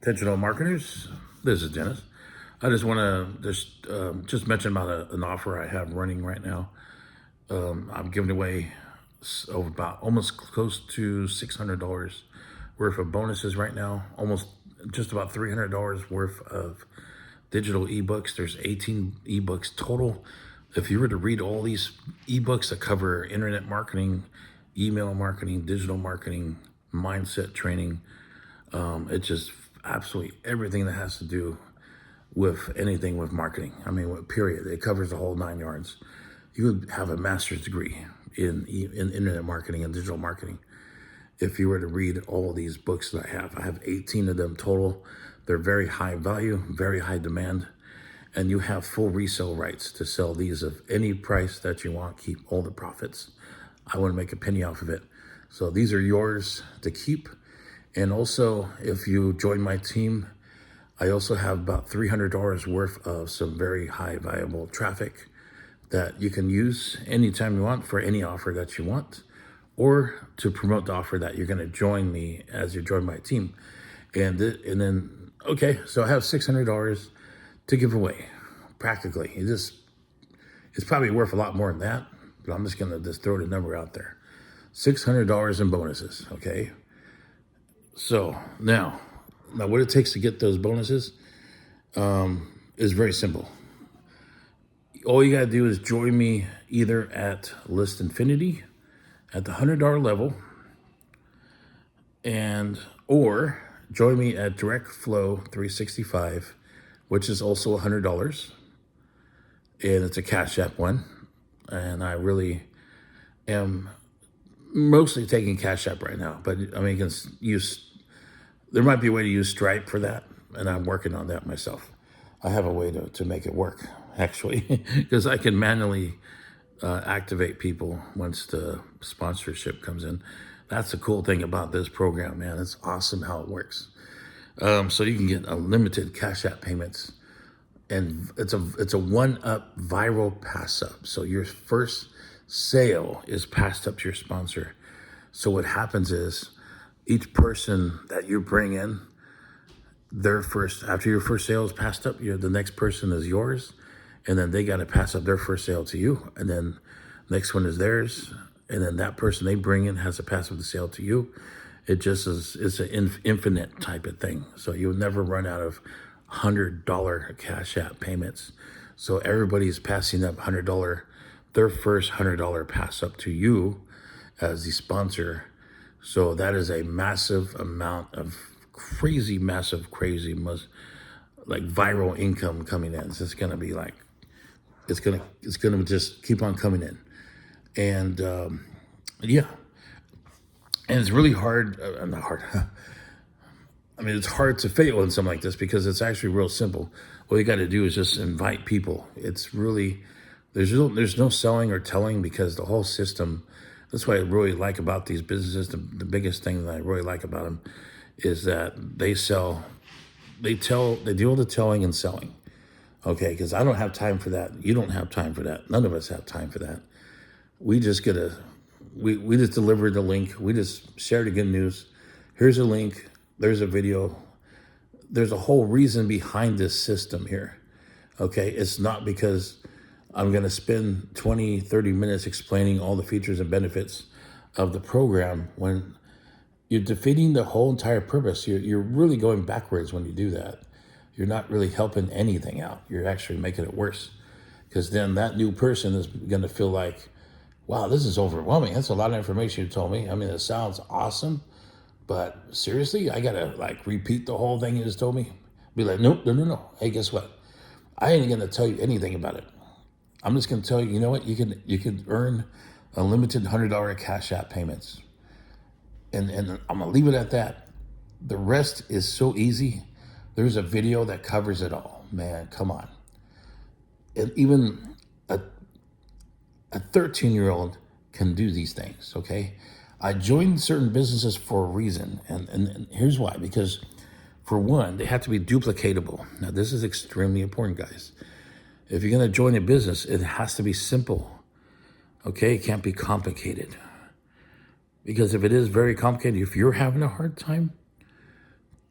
Digital marketers, this is Dennis. I just want to just mention about an offer I have running right now. I'm giving away over about almost close to $600 worth of bonuses right now. Almost just about $300 worth of digital ebooks. There's 18 ebooks total. If you were to read all these ebooks that cover internet marketing, email marketing, digital marketing, mindset training, it's just absolutely everything that has to do with anything with marketing. I mean, period. It covers the whole 9 yards. You would have a master's degree in internet marketing and digital marketing if you were to read all these books that I have. I have 18 of them total. They're very high value, very high demand, and you have full resale rights to sell these of any price that you want. Keep all the profits. I wouldn't make a penny off of it. So these are yours to keep. And also, if you join my team, I also have about $300 worth of some very high valuable traffic that you can use anytime you want for any offer that you want, or to promote the offer that you're going to join me as you join my team. And then, okay, so I have $600 to give away, practically. It's probably worth a lot more than that, but I'm just going to just throw the number out there. $600 in bonuses, okay? So now what it takes to get those bonuses is very simple. All you got to do is join me either at List Infinity at the $100 level, or join me at Direct Flow 365, which is also $100, and it's a Cash App one. And I really am mostly taking Cash App right now, but I mean, you can use. There might be a way to use Stripe for that, and I'm working on that myself. I have a way to make it work, actually, because I can manually activate people once the sponsorship comes in. That's the cool thing about this program, man. It's awesome how it works. So you can get unlimited Cash App payments, and it's a one-up viral pass-up. So your first sale is passed up to your sponsor. So what happens is, each person that you bring in, after your first sale is passed up, the next person is yours, and then they got to pass up their first sale to you, and then next one is theirs, and then that person they bring in has to pass up the sale to you. It just is, it's an infinite type of thing. So you'll never run out of $100 Cash App payments. So everybody's passing up their first $100 pass up to you as the sponsor. So that is a massive amount of crazy like viral income coming in. So it's gonna be like, it's gonna just keep on coming in, and yeah, and it's really hard. Not hard. I mean, it's hard to fail in something like this because it's actually real simple. All you got to do is just invite people. It's really there's no selling or telling, because the whole system. That's what I really like about these businesses. The biggest thing that I really like about them is that they do all the telling and selling. Okay, because I don't have time for that. You don't have time for that. None of us have time for that. We just we just deliver the link. We just share the good news. Here's a link. There's a video. There's a whole reason behind this system here. Okay, it's not because I'm going to spend 20, 30 minutes explaining all the features and benefits of the program when you're defeating the whole entire purpose. You're really going backwards when you do that. You're not really helping anything out. You're actually making it worse, because then that new person is going to feel like, wow, this is overwhelming. That's a lot of information you told me. I mean, it sounds awesome, but seriously, I got to like repeat the whole thing you just told me? Be like, nope, no. Hey, guess what? I ain't going to tell you anything about it. I'm just going to tell you, you know what? You can earn unlimited $100 Cash App payments, and I'm going to leave it at that. The rest is so easy. There's a video that covers it all. Man, come on. And even a 13-year-old can do these things. Okay, I joined certain businesses for a reason, and here's why. Because for one, they have to be duplicatable. Now, this is extremely important, guys. If you're going to join a business, it has to be simple, okay? It can't be complicated. Because if it is very complicated, if you're having a hard time,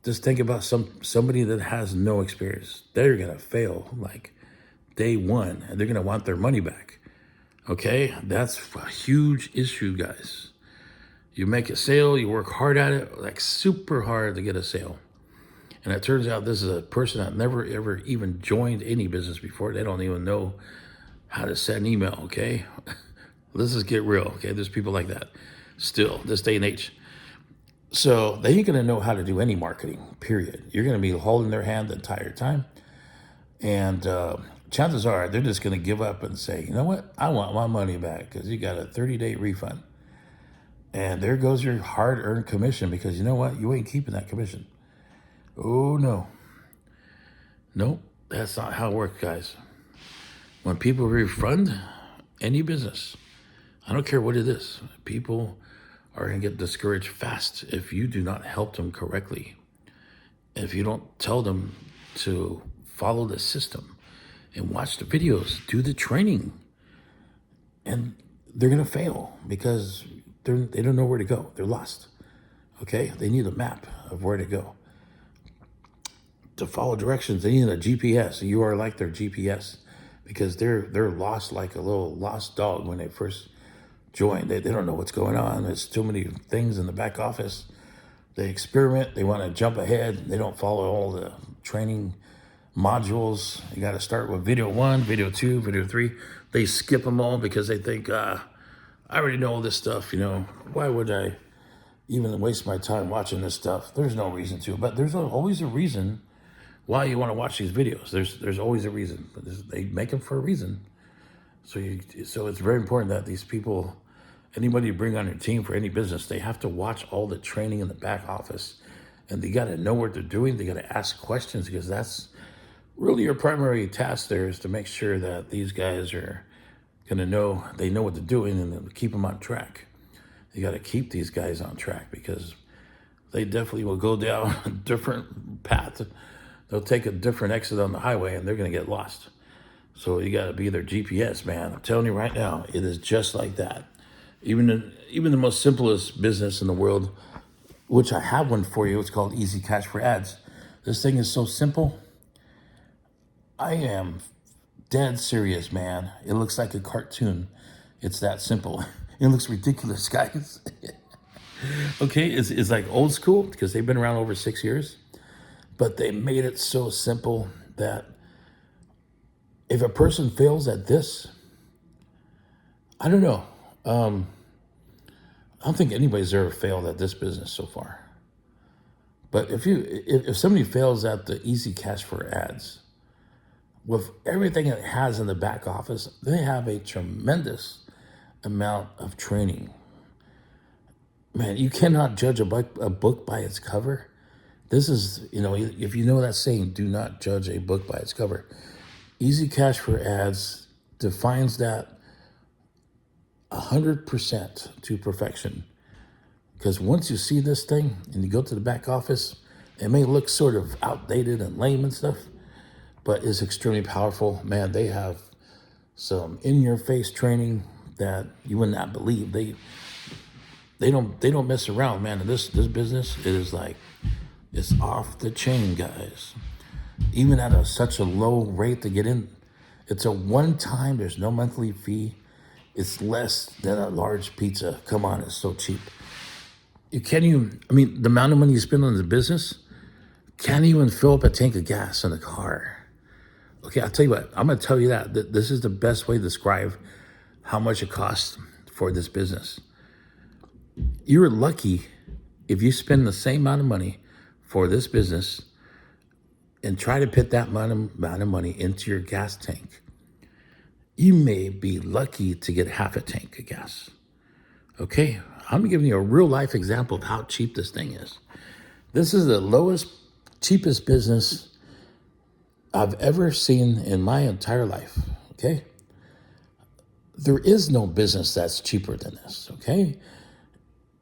Just think about somebody that has no experience. They're gonna fail like day one, and they're gonna want their money back. Okay, that's a huge issue, guys. You make a sale, you work hard at it, like super hard to get a sale. And it turns out this is a person that never ever even joined any business before. They don't even know how to send an email, okay? Let's just get real, okay? There's people like that still, this day and age. So they ain't gonna know how to do any marketing, period. You're gonna be holding their hand the entire time. And chances are they're just gonna give up and say, you know what? I want my money back because you got a 30-day refund. And there goes your hard-earned commission because you know what? You ain't keeping that commission. Oh, no. Nope, that's not how it works, guys. When people refund any business, I don't care what it is, people are going to get discouraged fast if you do not help them correctly. If you don't tell them to follow the system and watch the videos, do the training, and they're going to fail because they don't know where to go. They're lost. Okay? They need a map of where to go. To follow directions, they need a GPS. You are like their GPS because they're lost like a little lost dog when they first join. They don't know what's going on. There's too many things in the back office. They experiment. They want to jump ahead. They don't follow all the training modules. You got to start with video 1, video 2, video 3. They skip them all because they think, I already know all this stuff. Why would I even waste my time watching this stuff? There's no reason to, but there's always a reason why you want to watch these videos. There's always a reason. But they make them for a reason. So it's very important that these people, anybody you bring on your team for any business, they have to watch all the training in the back office. And they got to know what they're doing. They got to ask questions because that's really your primary task there is to make sure that these guys are going to know, they know what they're doing and keep them on track. You got to keep these guys on track because they definitely will go down a different path. They'll take a different exit on the highway and they're going to get lost. So you got to be their GPS, man. I'm telling you right now, it is just like that. Even the most simplest business in the world, which I have one for you, it's called Easy Cash for Ads. This thing is so simple. I am dead serious, man. It looks like a cartoon. It's that simple. It looks ridiculous, guys. Okay, it's like old school because they've been around over 6 years. But they made it so simple that if a person fails at this, I don't know. I don't think anybody's ever failed at this business so far. But if somebody fails at the Easy Cash for Ads, with everything it has in the back office, they have a tremendous amount of training. Man, you cannot judge a book by its cover. This is, if you know that saying, do not judge a book by its cover. Easy Cash for Ads defines that 100% to perfection. Because once you see this thing and you go to the back office, it may look sort of outdated and lame and stuff, but it's extremely powerful. Man, they have some in-your-face training that you would not believe. They don't mess around, man. In this business, it is like, it's off the chain, guys. Even at such a low rate to get in, it's a one-time, there's no monthly fee. It's less than a large pizza. Come on, it's so cheap. You can't even, the amount of money you spend on the business can't even fill up a tank of gas in a car. Okay, I'll tell you what, I'm going to tell you that this is the best way to describe how much it costs for this business. You're lucky if you spend the same amount of money for this business and try to put that amount of money into your gas tank. You may be lucky to get half a tank of gas. Okay, I'm giving you a real life example of how cheap this thing is. This is the cheapest business I've ever seen in my entire life, okay? There is no business that's cheaper than this, okay?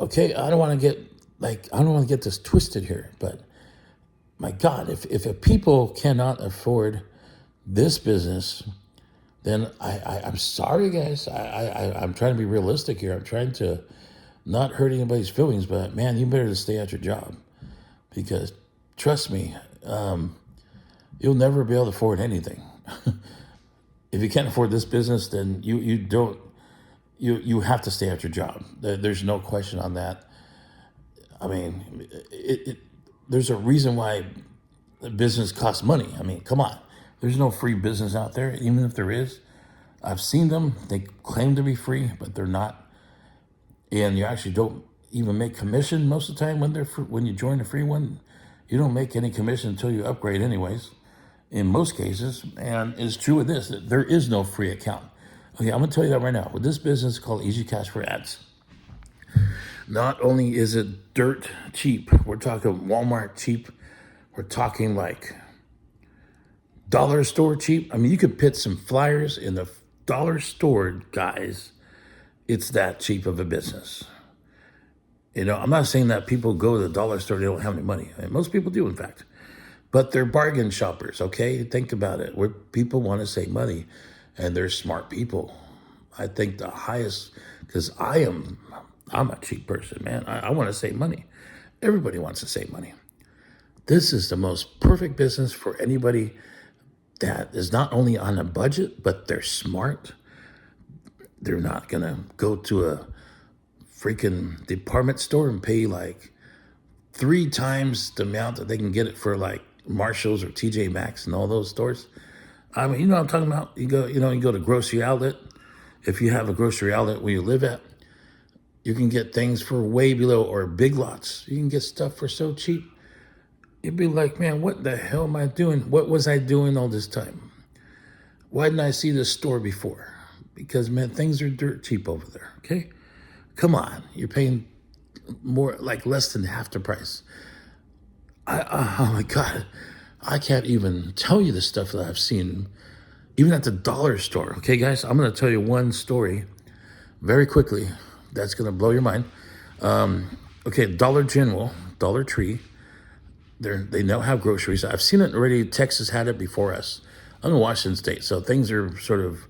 Okay, I don't want to get this twisted here, but my God, if people cannot afford this business, then I'm sorry, guys. I'm trying to be realistic here. I'm trying to not hurt anybody's feelings, but man, you better stay at your job because trust me, you'll never be able to afford anything. If you can't afford this business, then you don't you have to stay at your job. There's no question on that. I mean, there's a reason why business costs money. I mean, come on. There's no free business out there. Even if there is, I've seen them. They claim to be free, but they're not. And you actually don't even make commission most of the time when you join a free one. You don't make any commission until you upgrade, anyways. In most cases, and it's true with this. That there is no free account. Okay, I'm gonna tell you that right now. With this business called Easy Cash for Ads, not only is it dirt cheap, we're talking Walmart cheap. We're talking like dollar store cheap. I mean, you could put some flyers in the dollar store, guys. It's that cheap of a business. You know, I'm not saying that people go to the dollar store, they don't have any money. And most people do, in fact. But they're bargain shoppers, okay? Think about it. Where people want to save money, and they're smart people. I think the highest, because I'm a cheap person, man. I want to save money. Everybody wants to save money. This is the most perfect business for anybody that is not only on a budget, but they're smart. They're not going to go to a freaking department store and pay like 3 times the amount that they can get it for like Marshalls or TJ Maxx and all those stores. I mean, you know what I'm talking about? You go to grocery outlet. If you have a grocery outlet where you live at, you can get things for way below, or Big Lots. You can get stuff for so cheap. You'd be like, man, what the hell am I doing? What was I doing all this time? Why didn't I see this store before? Because, man, things are dirt cheap over there, okay? Come on. You're paying more, like less than half the price. Oh, my God. I can't even tell you the stuff that I've seen, even at the dollar store. Okay, guys, I'm going to tell you one story very quickly that's going to blow your mind. Okay, Dollar General, Dollar Tree, they now have groceries. I've seen it already. Texas had it before us. I'm in Washington State, so things are sort of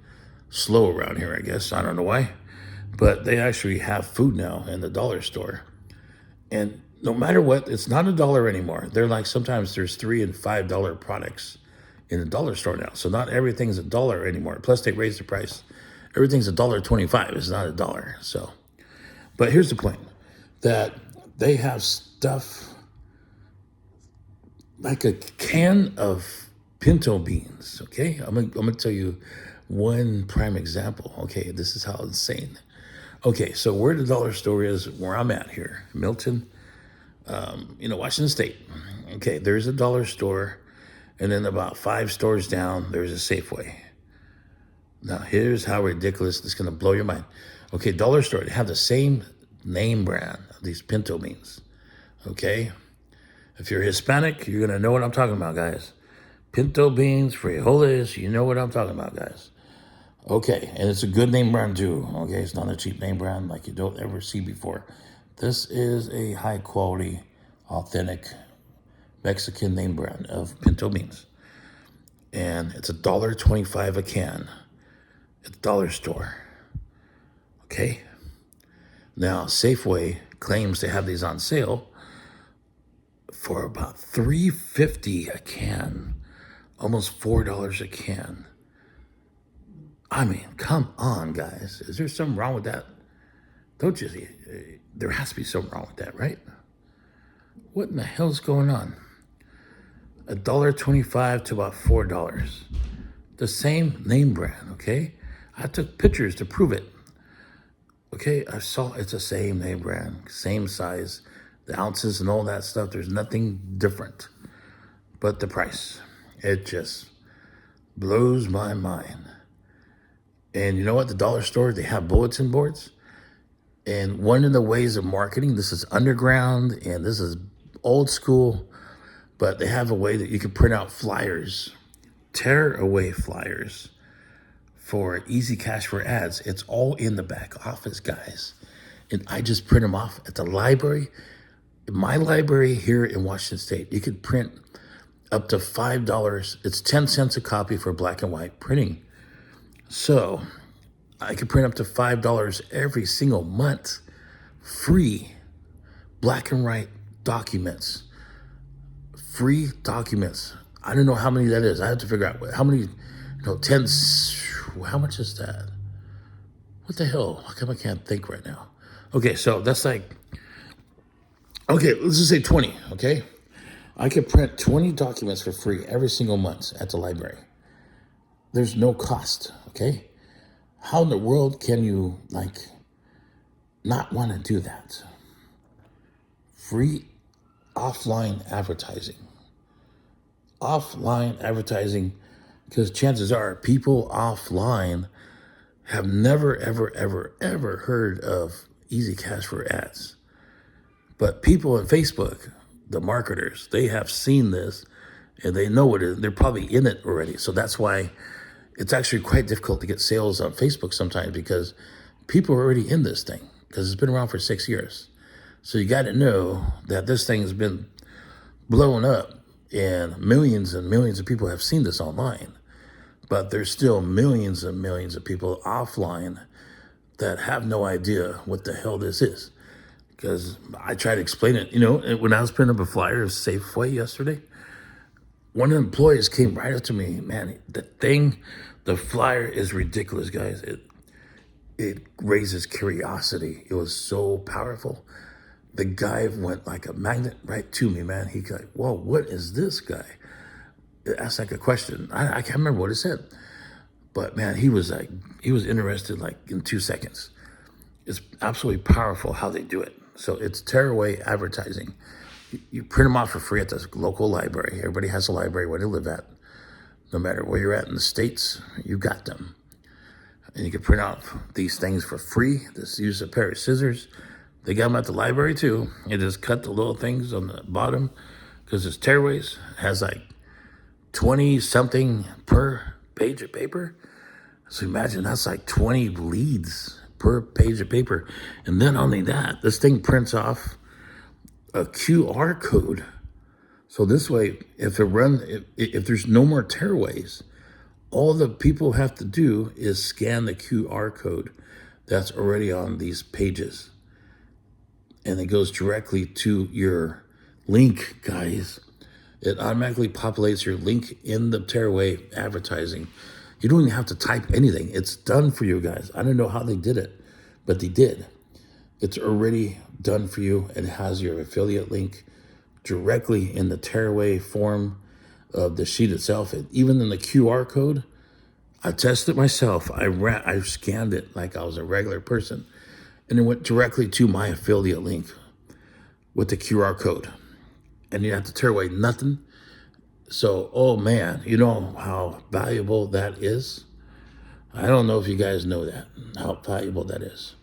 slow around here, I guess. I don't know why. But they actually have food now in the dollar store. And no matter what, it's not $1 anymore. They're like, sometimes there's $3 and $5 products in the dollar store now. So not everything's $1 anymore. Plus they raised the price. Everything's $1.25. It's not $1. So, but here's the point, that they have stuff like a can of pinto beans. Okay, I'm gonna tell you one prime example. Okay, this is how insane. Okay, so where the dollar store is, where I'm at here, Milton, Washington State. Okay, there's a dollar store, and then about 5 stores down, there's a Safeway. Now, here's how ridiculous this is going to blow your mind. Okay, dollar store, they have the same name brand of these pinto beans. Okay, if you're Hispanic, you're going to know what I'm talking about, guys. Pinto beans, frijoles, you know what I'm talking about, guys. Okay, and it's a good name brand too. Okay, it's not a cheap name brand like you don't ever see before. This is a high quality, authentic Mexican name brand of pinto beans. And it's $1.25 a can at the dollar store. Okay? Now, Safeway claims they have these on sale for about $3.50 a can, almost $4 a can. I mean, come on, guys. Is there something wrong with that? Don't you see? There has to be something wrong with that, right? What in the hell's going on? $1.25 to about $4. The same name brand, okay? I took pictures to prove it. Okay, I saw it's the same name brand, same size, the ounces and all that stuff. There's nothing different but the price. It just blows my mind. And you know what? The dollar store, they have bulletin boards. And one of the ways of marketing, this is underground and this is old school, but they have a way that you can print out flyers, tear away flyers for Easy Cash for Ads. It's all in the back office, guys. And I just print them off at the library. In my library here in Washington State, you could print up to $5. It's 10 cents a copy for black and white printing. So I could print up to $5 every single month, free black and white documents free documents. I don't know how many that is. I have to figure out how many, 10, how much is that? What the hell? How come I can't think right now? Okay, so that's like, okay, let's just say 20, okay? I could print 20 documents for free every single month at the library. There's no cost, okay? How in the world can you, not want to do that? Free offline advertising. Offline advertising, because chances are people offline have never, ever, ever, ever heard of Easy Cash for ads. But people on Facebook, the marketers, they have seen this and they know what it is. They're probably in it already. So that's why it's actually quite difficult to get sales on Facebook sometimes, because people are already in this thing because it's been around for 6 years. So you got to know that this thing has been blowing up and millions of people have seen this online. But there's still millions and millions of people offline that have no idea what the hell this is. Because I try to explain it. When I was printing up a flyer of Safeway yesterday, one of the employees came right up to me. Man, the flyer is ridiculous, guys. It raises curiosity. It was so powerful. The guy went like a magnet right to me, man. He like, whoa, what is this guy? It asked like a question. I can't remember what it said. But man, he was interested like in 2 seconds. It's absolutely powerful how they do it. So it's tearaway advertising. You print them off for free at the local library. Everybody has a library where they live at. No matter where you're at in the States, you got them. And you can print out these things for free. Just use a pair of scissors. They got them at the library too. You just cut the little things on the bottom, because it's tearaways. It has like 20 something per page of paper. So imagine that's like 20 leads per page of paper. And then only that, this thing prints off a QR code. So this way, if there's no more tearaways, all the people have to do is scan the QR code that's already on these pages. And it goes directly to your link, guys. It automatically populates your link in the tearaway advertising. You don't even have to type anything. It's done for you guys. I don't know how they did it, but they did. It's already done for you. It has your affiliate link directly in the tearaway form of the sheet itself. Even in the QR code, I tested it myself. I scanned it like I was a regular person, and it went directly to my affiliate link with the QR code. And you have to tear away nothing. So, oh man, you know how valuable that is? I don't know if you guys know that, how valuable that is.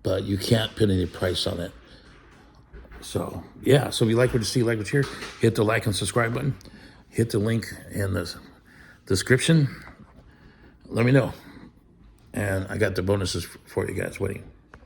But you can't put any price on it. So, yeah. So if you like what you see, like what you hear, hit the like and subscribe button. Hit the link in the description. Let me know. And I got the bonuses for you guys waiting.